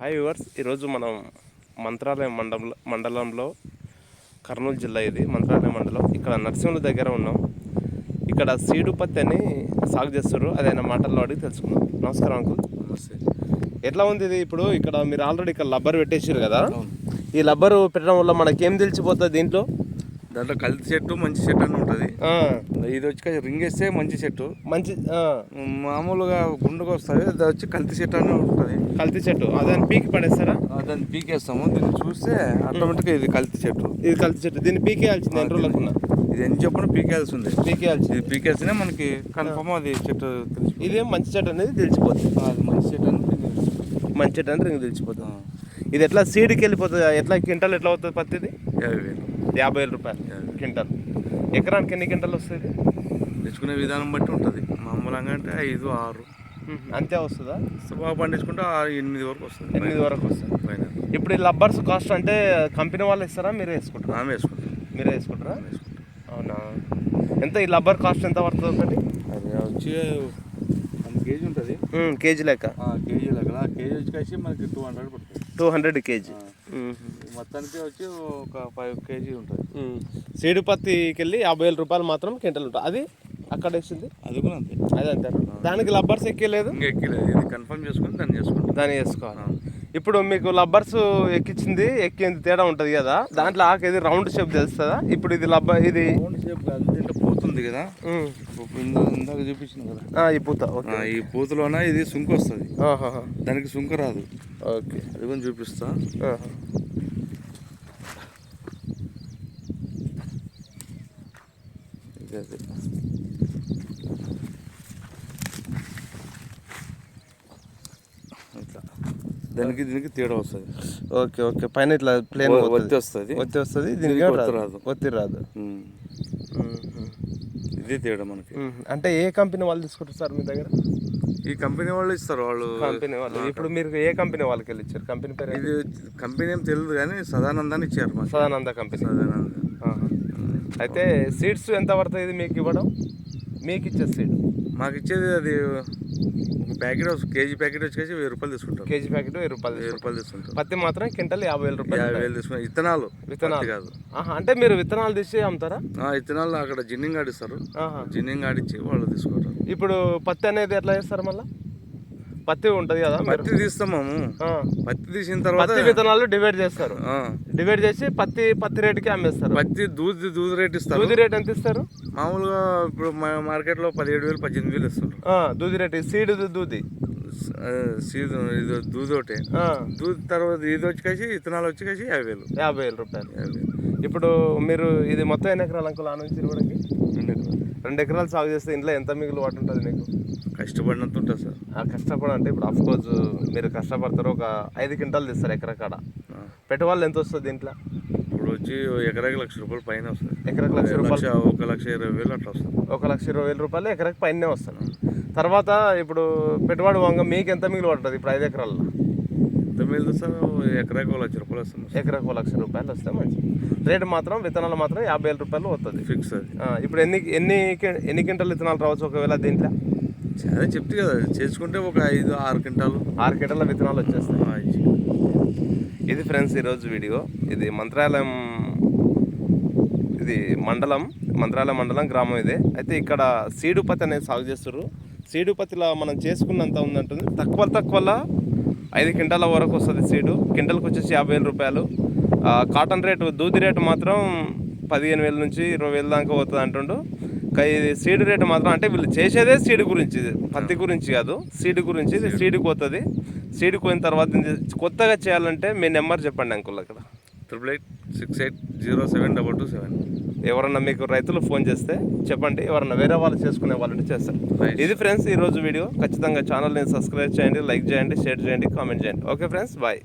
Hi viewers, ఈరోజు మనం మంత్రాలయం మండలంలో కర్నూలు జిల్లా, ఇది మంత్రాలయం మండలం. ఇక్కడ నర్సింహుల దగ్గర ఉన్నాం. ఇక్కడ సీడు పత్తి అని సాగు చేస్తారు. అదైనా మాటల్లో అడిగి తెలుసుకున్నాం. నమస్కారం అంకుల్. నమస్తే. ఎట్లా ఉంది ఇది? ఇప్పుడు ఇక్కడ మీరు ఆల్రెడీ ఇక్కడ లబ్బర్ పెట్టేసారు కదా, ఈ లబ్బరు పెట్టడం వల్ల మనకేం తెలిసిపోతుంది? దాంట్లో కల్తీ చెట్టు మంచి చెట్టు అని ఉంటుంది. ఇది వచ్చి రింగ్ వేస్తే మంచి చెట్టు, మంచి మామూలుగా గుండుగా వస్తుంది. అది వచ్చి కల్తీ చెట్టు అని ఉంటుంది. కల్తీ చెట్టు దాన్ని పీకి పడేస్తారా? దాన్ని పీకేస్తాము. దీన్ని చూస్తే ఆటోమేటిక్గా ఇది కల్తీ చెట్టు. ఇది కల్తీ చెట్టు, దీన్ని పీకేయాల్సింది ఎన్ని రోజులకున్నా? ఇది ఎన్ని చెప్పినా పీకేయాల్సింది. ఇది పీకేస్తేనే మనకి కన్ఫర్మ్ అది చెట్టు తెలిసి, ఇదే మంచి చెట్టు అనేది తెలిసిపోతుంది. అది మంచి చెట్టు అని మంచి చెట్టు అని రింగ్ తెలిసిపోతుంది. ఇది ఎట్లా సీడ్కి వెళ్ళిపోతుంది? ఎట్లా క్వింటల్ ఎట్లా అవుతుంది పత్తిది? 50,000 రూపాయలు క్వింటల్. ఎకరానికి ఎన్ని క్వింటల్ వస్తుంది? తెచ్చుకునే విధానం బట్టి ఉంటుంది. మామూలుగా అంటే 5, 6 అంతే వస్తుందా? బాగా పండించుకుంటే 8 వరకు వస్తుంది. 8 వరకు వస్తుంది పైన. ఇప్పుడు ఈ లబ్బర్స్ కాస్ట్ అంటే కంపెనీ వాళ్ళు ఇస్తారా, మీరే వేసుకుంటారా? ఆమె వేసుకుంటాం. మీరే వేసుకుంటారా? అవునా? ఎంత ఈ లబ్బర్ కాస్ట్ ఎంత పడుతుంది ఒకటి? అది వచ్చి 1 కేజీ ఉంటుంది. కేజీ లెక్క? కేజీ లెక్క. కేజీ వచ్చి మనకి 200 పడుతుంది. 200 కేజీ. మొత్తానికి వచ్చి ఒక 5 కేజీ ఉంటుంది. సీడు పత్తికి వెళ్ళి 50,000 రూపాయలు మాత్రం క్వింటల్ ఉంటుంది. అది అక్కడ వేసింది అది కూడా అంతే. అదే అంతే. దానికి లబ్బర్స్ ఎక్కలేదు? ఎక్కలేదు. ఇది కన్ఫర్మ్ చేసుకుని దాన్ని చేసుకోవాలి. ఇప్పుడు మీకు లబ్బర్స్ ఎక్కింది తేడా ఉంటుంది కదా, దాంట్లో ఆకేది రౌండ్ షేప్ తెలుస్తుందా? ఇప్పుడు ఇది ఇది రౌండ్ షేప్ కాదు, దీంట్లో పూతుంది కదా. ఇందాక చూపించింది కదా ఈ పూత. ఈ పూతలోన ఇది సుంకు వస్తుంది. దానికి సుంకు రాదు. ఓకే, అది కూడా చూపిస్తా. దీనికి తేడా వస్తుంది. Okay okay. పైన ఇట్లా ప్లేన్ ఒత్తి వస్తుంది. దీనికి ఒత్తి రాదు. ఇదే తేడా మనకి. అంటే ఏ కంపెనీ వాళ్ళు తీసుకుంటారు సార్ మీ దగ్గర? ఈ కంపెనీ వాళ్ళు ఇస్తారు. కంపెనీ వాళ్ళు. ఇప్పుడు మీరు ఏ కంపెనీ వాళ్ళకి వెళ్ళి ఇచ్చారు? కంపెనీ పేరు? ఇది కంపెనీ ఏం తెలియదు కానీ సదానందాన్ని ఇచ్చారు. సదానంద కంపెనీ. అయితే సీడ్స్ ఎంత పడుతుంది ఇది మీకు ఇవ్వడం? మీకు ఇచ్చే సీడ్ మాకు ఇచ్చేది అది ప్యాకెట్, కేజీ ప్యాకెట్ వచ్చేసి 1000 రూపాయలు తీసుకుంటాం. కేజీ ప్యాకెట్ 1000 రూపాయలు తీసుకుంటాం. పత్తి మాత్రం క్వింటల్ 50,000 రూపాయలు. 50,000 తీసుకుంటాం. విత్తనాలు కాదు. అంటే మీరు విత్తనాలు తీసి అమ్ముతారా? విత్తనాలు అక్కడ జిన్నింగ్ ఆడిస్తారు. జిన్నింగ్ ఆడిచ్చి వాళ్ళు తీసుకుంటారు. ఇప్పుడు పత్తి అనేది ఎట్లా చేస్తారు? మళ్ళీ పత్తి ఉంటది కదా, పత్తి తీస్తాము. పత్తి తీసిన తర్వాత విత్తనాలు డివైడ్ చేస్తారు. డివైడ్ చేసి పత్తి రేటుకి అమ్మేస్తారు. పత్తి దూది రేట్ ఇస్తారు. దూది రేట్ ఎంత ఇస్తారు? మామూలుగా ఇప్పుడు మార్కెట్ లో 17,000 18,000 ఇస్తారు. దూది రేట్. సీడ్ దూది ఇది దూది ఒకటి. దూది తర్వాత ఇది వచ్చి విత్తనాలు వచ్చి 50,000 రూపాయలు. ఇప్పుడు మీరు ఇది మొత్తం ఎన్ని ఎకరాలు అంకుల్? ఆ నుంచి కూడా 2 ఎకరాలు సాగు చేస్తే ఇంట్లో ఎంత మిగులు వాటి ఉంటుంది మీకు? కష్టపడినంత ఉంటుంది సార్. కష్టపడి అంటే ఇప్పుడు అఫ్కోర్స్ మీరు కష్టపడతారు, ఒక 5 క్వింటాలు తీస్తారు ఎకరకాడ. పెట్టుబడులు ఎంత వస్తుంది దీంట్లో? ఇప్పుడు వచ్చి ఎకరాకి 1,00,000 రూపాయలు పైన వస్తుంది. ఎకరాకి 1,00,000 రూపాయలు, 1,20,000 అట్లా వస్తుంది. 1,20,000 రూపాయలు ఎకరాకి పైనే వస్తుంది. తర్వాత ఇప్పుడు పెట్టుబడి వంగ మీకు ఎంత మిగిలి పడుతుంది? ఇప్పుడు 5 ఎకరాల్లో ఎంత మిగిలింది సార్? ఎకరాకి 1,00,000 రూపాయలు వస్తుంది. ఎకరాకి 1,00,000 రూపాయలు వస్తే మంచిది. రేటు మాత్రం విత్తనాలు మాత్రం 50,000 రూపాయలు వస్తుంది ఫిక్స్. అది ఇప్పుడు ఎన్ని క్వింటాలు విత్తనాలు రావచ్చు ఒకవేళ దీంట్లో? చాలా చెప్తే కదా, చేసుకుంటే ఒక 5-6 క్వింటాలు 6 క్వింటాల విత్తనాలు వచ్చేస్తాయి. ఇది ఫ్రెండ్స్ ఈరోజు వీడియో. ఇది మంత్రాలయం మండలం గ్రామం ఇదే. అయితే ఇక్కడ సీడు పత్తి అనేది సాగు చేస్తారు. సీడు పత్తిలో మనం చేసుకున్నంత ఉందంటుంది. తక్కువ 5 క్వింటాల వరకు వస్తుంది సీడు. క్వింటల్కి వచ్చేసి 50,000 రూపాయలు. కాటన్ రేటు, దూది రేటు మాత్రం 15,000 నుంచి 20,000 దాకా పోతుంది అంటుండు. ఇది సీడ్ రేటు మాత్రం, అంటే వీళ్ళు చేసేదే సీడ్ గురించి, పత్తి గురించి కాదు, సీడ్ గురించి. ఇది సీడ్కి పోతుంది. సీడ్కి పోయిన తర్వాత కొత్తగా చేయాలంటే మీ నెంబర్ చెప్పండి అంకుల్. అక్కడ 8868072227. ఎవరన్నా మీకు రైతులు ఫోన్ చేస్తే చెప్పండి, ఎవరన్నా వేరే వాళ్ళు చేసుకునే వాళ్ళంటే చేస్తారు. ఇది ఫ్రెండ్స్ ఈరోజు వీడియో. ఖచ్చితంగా ఛానల్ని సబ్స్క్రైబ్ చేయండి, లైక్ చేయండి, షేర్ చేయండి, కామెంట్ చేయండి. Okay friends, bye.